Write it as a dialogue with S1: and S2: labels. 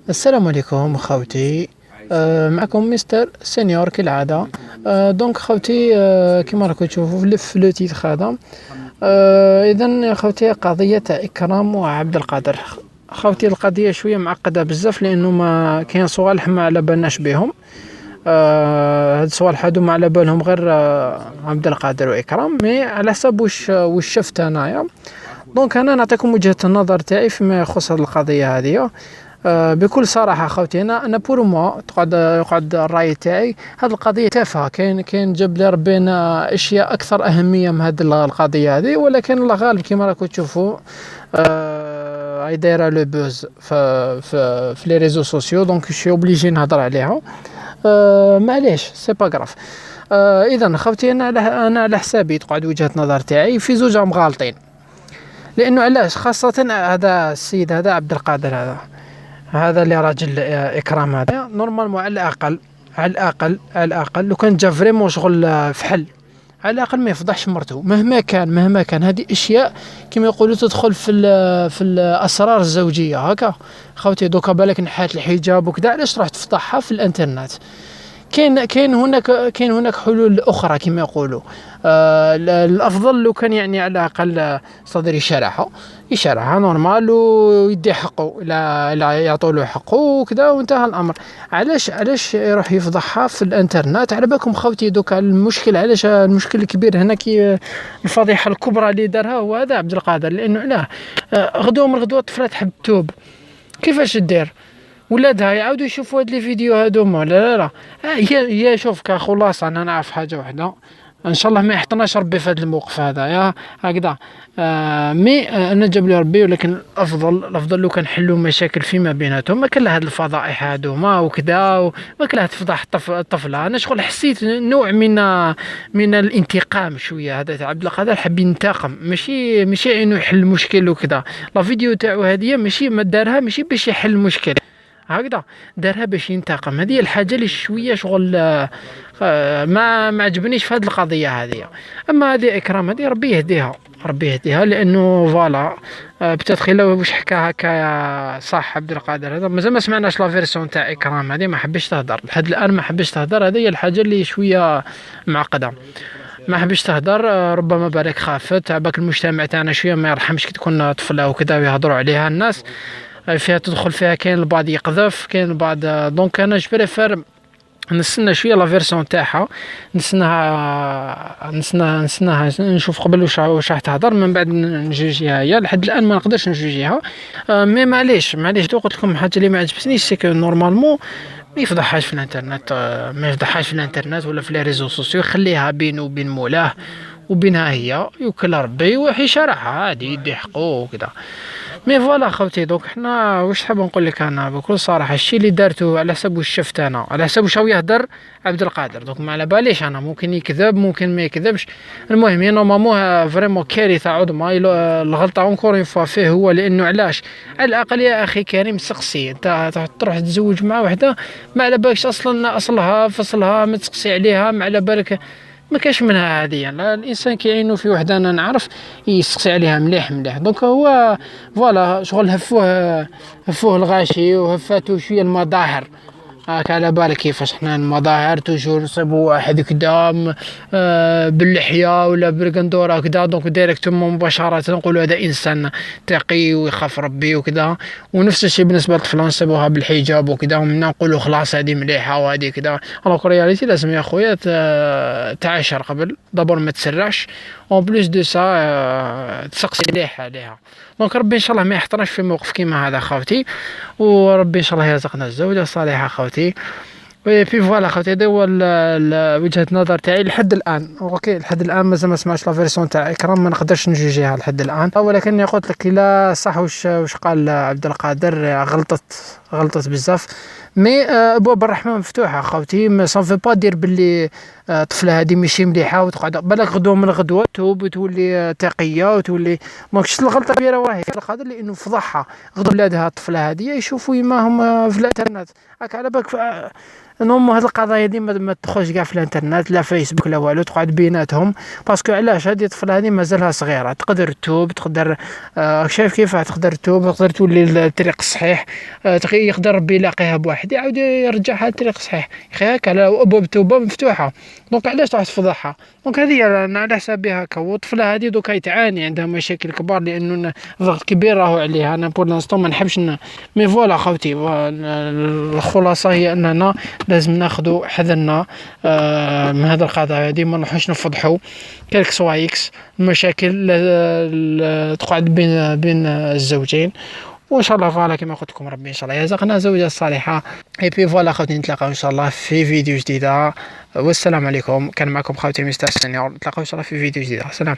S1: السلام عليكم خوتي. معكم مستر سينيور كالعادة. دونك خوتي، كما راكم تشوفوا في لو تيتر هذا. اذا خوتي، قضية اكرام وعبد القادر. خوتي، القضية شوية معقدة بزاف، لانه ما كاين صوالح ما على بالناش بهم. هاد الصوالح هادو ما على بالهم غير عبد القادر واكرام، مي على حسب واش شفت انايا. دونك انا نعطيكم وجهة النظر تاعي فيما يخص هذه القضية هذه. بكل صراحة خوتي، أنا بور موا يقعد الرأي تاعي. هذه القضية تافهة. كاين جاب لي ربنا أشياء أكثر أهمية من هذه القضية هذه، ولكن الله غالب كما راكم تشوفوا. هاي دايرة لو بوز في لي ريزو سوسيو، دونك شي اوبليجي نهضر عليها. معليش، سي با غراف. اذا خوتي، انا على حسابي تقعد وجهة نظر تاعي في زوج راهم غالطين. لانه علاش؟ خاصة هذا السيد، هذا عبد القادر، هذا اللي راجل اكرام، هذا نورمالمون على الاقل لو كان جا فريمون شغل فحل، على الاقل ما يفضحش مرته مهما كان. هذه اشياء كما يقولوا تدخل في الاسرار الزوجيه هكا. خوتي، دوكا بالك نحات الحجاب وكذا، علاش راح تفضحها في الانترنت؟ كاين هناك حلول اخرى كما يقولوا. الافضل لو كان يعني على الاقل صدر يشرحها نورمال ويدي حقه، لا يعطوا له حقه وكذا وانتهى الامر. علاش يروح يفضحها في الانترنت؟ على بالكم خوتي، دوكا المشكل علاش المشكل الكبير هنا، الفضيحه الكبرى اللي دارها هو هذا عبد القادر. لانه علاه؟ غدوه من الغدوات طفله تحب توب، كيفاش دير؟ ولادها يعاودوا يشوفوا هاد لي فيديو هادوما؟ لا. هي شوف كخلاصه، انا نعرف حاجه واحده، ان شاء الله ما يحطناش ربي في هذا الموقف هذا يا هكذا. مي انا جاب لي ربي، ولكن الافضل لو كان حلوا مشاكل فيما بيناتهم. ما كان لها هاد الفضائح هادوما وكذا، وما كان لها تفضح الطفله. انا شغل حسيت نوع من الانتقام شويه. هذا عبد القادر حب ينتقم، ماشي انه يحل المشكل وكذا. لا فيديو تاعو هذه ماشي ما دارها ماشي باش يحل المشكل هكذا، دارها باش ينتقم. هذه الحاجه اللي شويه شغل ما عجبنيش في هذه القضيه هذه. اما هذه اكرام، هذه ربي يهديها لانه فوالا. بتدخل واش حكى هكا صح عبد القادر هذا. مازال ما سمعناش لا فيرسيون تاع اكرام هذه، ما حبش تهدر لحد الان، ما حبش تهدر. هذه هي الحاجه اللي شويه معقده، ما حبش تهدر. ربما بالك خافت عباك المجتمع تاعنا شويه ما يرحمش كي تكون طفله وكذا ويهضروا عليها الناس فيها، تدخل فيها كاين البعض يقذف، كاين البعض. دونك انا جبريفير نستنى شويه لا فيرسيون تاعها، نستناها نشوف قبل واش راح تهضر، من بعد نجوجيها. هي لحد الان ما نقدرش نجوجيها. مي معليش دو قلت لكم حاجه اللي ما عجبتنيش، سي كو نورمالمون ما يفضحهاش في الانترنت. ولا في لي ريزو سوسيو. يخليها بينه وبين مولاه وبينها هي، يوكل ربي وحي شرحها عادي يدي حقه وكذا. مي فوالا خوتي، دوك حنا واش حاب نقول لك انا بكل صراحه، الشيء اللي دارته على حسب واش شفت انا، على حسب واش هو يهدر عبد القادر. دوك ما على باليش انا، ممكن يكذب ممكن ما يكذبش. المهم هي نورمالمون فريمون كارثه عظمى. الغلطه اونكور اون فوا فيه هو، لانه علاش؟ على الاقل يا اخي كريم سقسي. انت تروح تتزوج مع وحده ما على بالكش اصلها فصلها، ما تسقسي عليها، ما على بالك ما كاش منها هذه. يعني الانسان كيعينو في وحده انا نعرف يسقسي عليها مليح. دونك هو فوالا شغل هفوه الغاشي وهفاتو شويه المظاهر. هاك على بالك كيفاش حنا المظاهر توجور نصيبوا واحد قدام باللحيه ولا بالقندوره كذا، دونك ديريكتومون مباشره نقولوا هذا انسان تقي ويخاف ربي وكذا. ونفس الشيء بالنسبه للطفله نصيبوها بالحجاب وكذا، ومنا نقولوا خلاص هذه مليحه وهذه كذا. الوغ رياليتي لازم يا خويا تعاشر قبل دابور، ما تسرعش. اون بليس دو سا تسقسي مليح عليها. دونك ربي ان شاء الله ما يحطناش في موقف كيما هذا خوتي، وربي ان شاء الله يرزقنا الزوجه الصالحه خوتي. وي بي فوالا خوتي، هذا هو وجهة النظر تاعي لحد الان. اوكي، لحد الان مازال ما سمعتش لا فيرسيون تاع اكرام، ما نقدرش نجوجيها لحد الان. ولكن قلت لك الا صح واش قال عبد القادر، غلطت بزاف. مي ابواب الرحمه مفتوحه خوتي، ما سون با دير باللي طفله هذه ماشي مليحه وتقعد بالك غدوه من الغدوات توب وتولي تقيه وتولي. ماكش الغلطه كبيره راهي في القادر، لانه فضحها. غدو ولادها الطفله هذه يشوفوا يما هم في الانترنت. هاك على بالك نورمال هاد القضايا دي ما تدخلش كاع في الانترنت، لا فيسبوك لا والو، تقعد بيناتهم. باسكو علاش هادي الطفله هادي مازالها صغيره، تقدر توب، تقدر شايف كيف تقدر توب، تقدر تولي الطريق الصحيح. يقدر ربي يلاقيها بواحد يعاود يرجعها للطريق الصحيح، يخي هكا على ابواب التوبه مفتوحه. دونك علاش تروح تفضحها؟ دونك هذه انا على حسابي هكا. والطفله هذه دوكا تعاني، عندها مشاكل كبار لانه ضغط كبير راهو عليها. انا بور لانستون ما نحبش مي فوالا خوتي، الخلاصه هي اننا لازم ناخذ حذرنا من هذا القضايا هذه، ما نروحوش نفضحوا كلك سوايكس المشاكل تقعد بين الزوجين. وان شاء الله فوالا كما قلت لكم ربي ان شاء الله يرزقنا زوجة صالحة. اي بي فوالا خوتي، نتلاقاو ان شاء الله في فيديو جديدة، والسلام عليكم. كان معكم خوتي مستر سينيور، نتلاقاو ان شاء الله في فيديو جديدة. سلام.